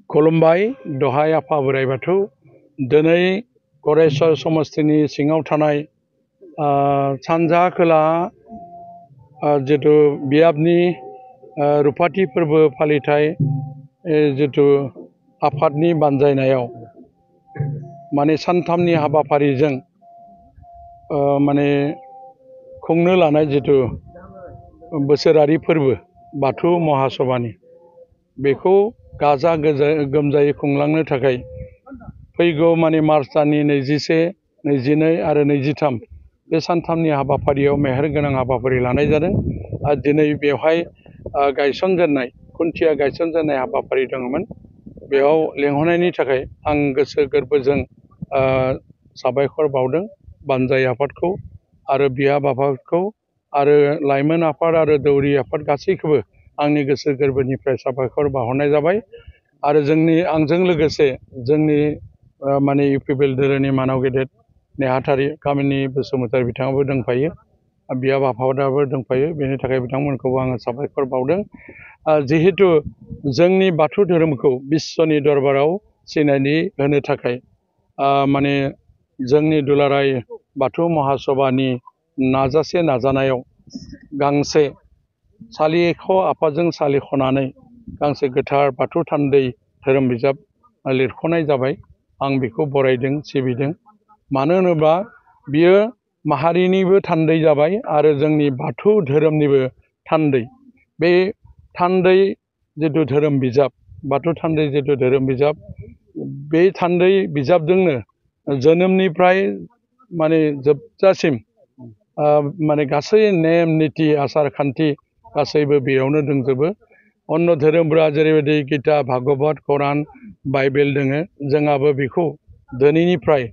खुलुमबाय दहाय आफा बोराइ बाथौ दिनै गरेस्वर समस्तिनि सिङाव थानाय सानजा खोला जितु बियाबनि रुफाथि फोरबो फालिथाय जितु आफादनि बानजायनायाव माने सानथामनि हाबाफारिजों माने खुंनो लानाय जितु बोसोरारि फोरबो बाथौ महासभानि बेखौ गाजा गोमजायै खुंलांनो थाखाय फैगौ माने मार्च दाननि 21, 22 आरो 23 बे सानथामनि हाबाफारियाव मेहेर गोनां हाबाफारि लानाय जादों। आरो दिनै बेवहाय गायसनजेननाय खुन्थिया गायसनजेननाय हाबाफारि दङमोन। बेयाव लेंहरनायनि थाखाय आं गोसो गोरबोजों साबायखर बावदों बानजाय आफादखौ आरो बियाब आफादखौ आरो लाइमोन आफाद आरो दौरि आफाद गासैखौबो आंनि गोसो गोरबोनिफ्राय साबायखर बावहरनाय जाबाय। आरो आंजों लोगोसे जोंनि माने इउपिपिएल दोलोनि मानाव गेदेर नेहाथारि कामिनी बसुमतारी बिथाङाबो दंफायो, बियाब आफादाबो दंफायो। बेनि थाखाय बिथांमोनखौबो आङो साबायखर बावदों। जिहेतु जोंनि बाथौ धोरोमखौ बिश्वनि दरबाराव सिनायथि होनो थाखाय माने जोंनि दुलाराय बाथौ महासभानि नाजासे नाजानायाव गांसे सालिख' आफादजों सालिख'नानै गांसे गोथार बाथौ थान्दै धोरोम बिजाब लिरख'नाय जाबाय। आं बेखौ बरायदों, सिबिदों। मानो होनोब्ला बियो माहारिनिबो थान्दै जाबाय आरो जोंनि बाथौ धोरोमनिबो थान्दै। बे थान्दै जितु धोरोम बिजाब, बाथौ थान्दै जितु धोरोम बिजाब, बे थान्दै बिजाबजोंनो जोनोमनिफ्राय माने जोबजासिम माने गासै नेम निथि आसार खान्थि गासैबो बेयावनो दंजोबो। अन्य धोरोमफोरा जेरैबायदि गीता, भागवत, कुरान, बाइबेल दोङो, जोंहाबो बेखौ दिनैनिफ्राय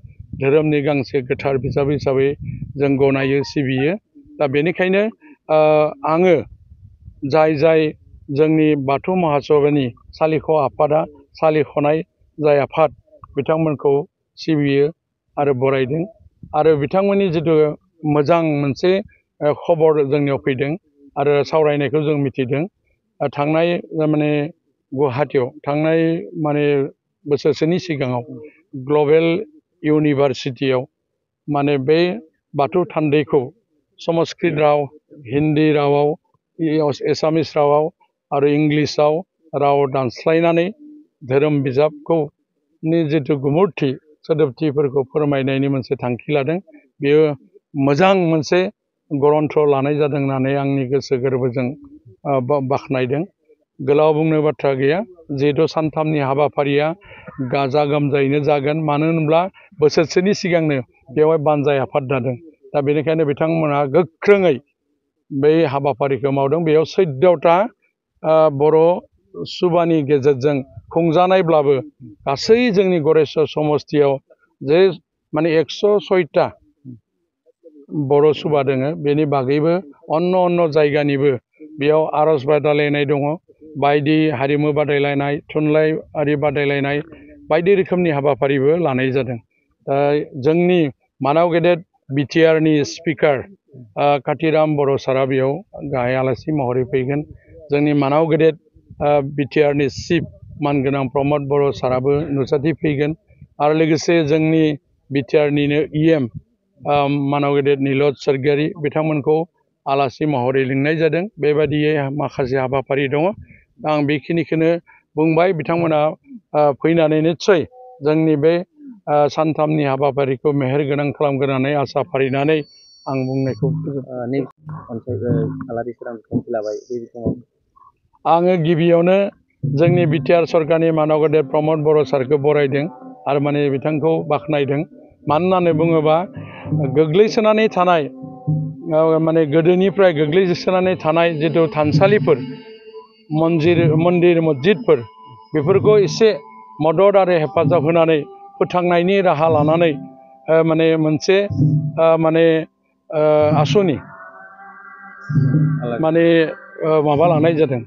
धोरोमनि गांसे गोथार बिजाब हिसाबै जों गनायो, सिबियो। दा बेनिखायनो आङो जाय जोंनि बाथौ महासभानि सालिख' आफादा सालिख'नाय जाय आफाद बिथांमोनखौ सिबियो आरो बरायदों। आरो बिथांमोननि जितु मोजां मोनसे खबर जोंनियाव फैदों आरो सावरायनायखौ जों मिथिदों। थांनाय माने गुवाहाटीयाव थांनाय माने बोसोरसेनि सिगाङाव ग्लबेल इउनिभारसिटियाव माने बे बाथौ थान्दैखौ संस्कृत राव, हिन्दी रावाव, एसामिस रावाव आरो इंलिसाव राव दानस्लायनानै धोरोम बिजाबखौ जितु गुमुरथि सोदोबथिफोरखौ फोरमायनायनि मोनसे थांखि लादों। बेयो मोजां मोनसे ग्रन्थ लानाय जादों होननानै आंनि गोसो गोरबोजों बाख्नायदों। गोलाव बुंनो बाथ्रा गैया। जिहेतु सानथामनि हाबाफारिया गाजा गोमजायैनो जागोन। मानो होनब्ला बोसोरसेनि सिगांनो बेवहाय बानजाय आफाद दादों। दा बेनिखायनो बिथांमोनहा गोख्रोङै बै हाबाफारिखौ मावदों। बेयाव 14ता बर' सुबानि गेजेरजों खुंजानायब्लाबो गासै जोंनि गरेस्वर समस्तियाव जे माने 106ता बर' सुबा दोङो। बेनि बागैबो अन्य जायगानिबो बेयाव आरज बादायलायनाय दङ, बायदि हारिमु बादायलायनाय, थुनलाइयारि बादायलायनाय, बायदि रोखोमनि हाबाफारिबो लानाय जादों। जोंनि मानाव गेदेर बिटिआरनि स्पिकार कातिराम बर' सारा बेयाव गाहाय आलासि महरै फैगोन। जोंनि मानाव गेदेर बिटिआरनि चिफ मानगोनां प्रमद बर' साराबो नुजाथि फैगोन। आरो लोगोसे जोंनि बिटिआरनिनो इएम मानाव गेदेर नीलद स्वर्गीयारी बिथांमोनखौ आलासि महरै लिंनाय जादों। बेबायदियै माखासे हाबाफारि दङ। आं बेखिनिखौनो बुंबाय। बिथांमोना फैनानै निस्सय जोंनि बे सानथामनि हाबाफारिखौ मेहेर गोनां खालामगोन होननानै आसा फारिनानै आं बुंनायखौ आङो गिबियावनो जोंनि बिटिआर सरकारनि मानाव गेदेर प्रमद बर' सारखौ बरायदों आरो माने बिथांखौ बाख्नायदों। मानो होननानै बुङोबा गोग्लैसोनानै थानाय माने गोदोनिफ्राय गोग्लैसोनानै थानाय जितु थानसालिफोर, मन्दिर मस्जिदफोर, बेफोरखौ एसे मदद आरो हेफाजाब होनानै फोथांनायनि राहा लानानै माने मोनसे माने आसनि माने माबा लानाय जादों,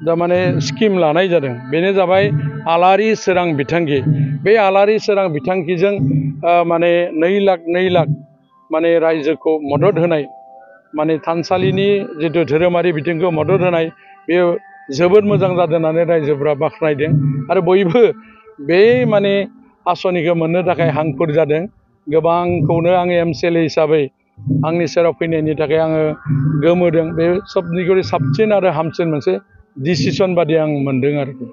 थारमाने स्किम लानाय जादों। बेनो जाबाय आलारि सोरां बिथांखि। बे आलारि सोरां बिथांखिजों माने 2 लाख माने रायजोखौ मदद होनाय, माने थानसालिनि जितु धोरोमारि बिथिंखौ मदद होनाय, बेयो जोबोद मोजां जादों होननानै रायजोफोरा बाख्नायदों आरो बयबो बे माने आसनिखौ मोननो थाखाय हांखुर जादों। गोबांखौनो आङो MCLA हिसाबै आंनि सेराव फैनायनि थाखाय आङो गोमोदों। बे सबनिख्रुइ साबसिन आरो हामसिन मोनसे डिसिसन बादि आं मोनदों आरोखि।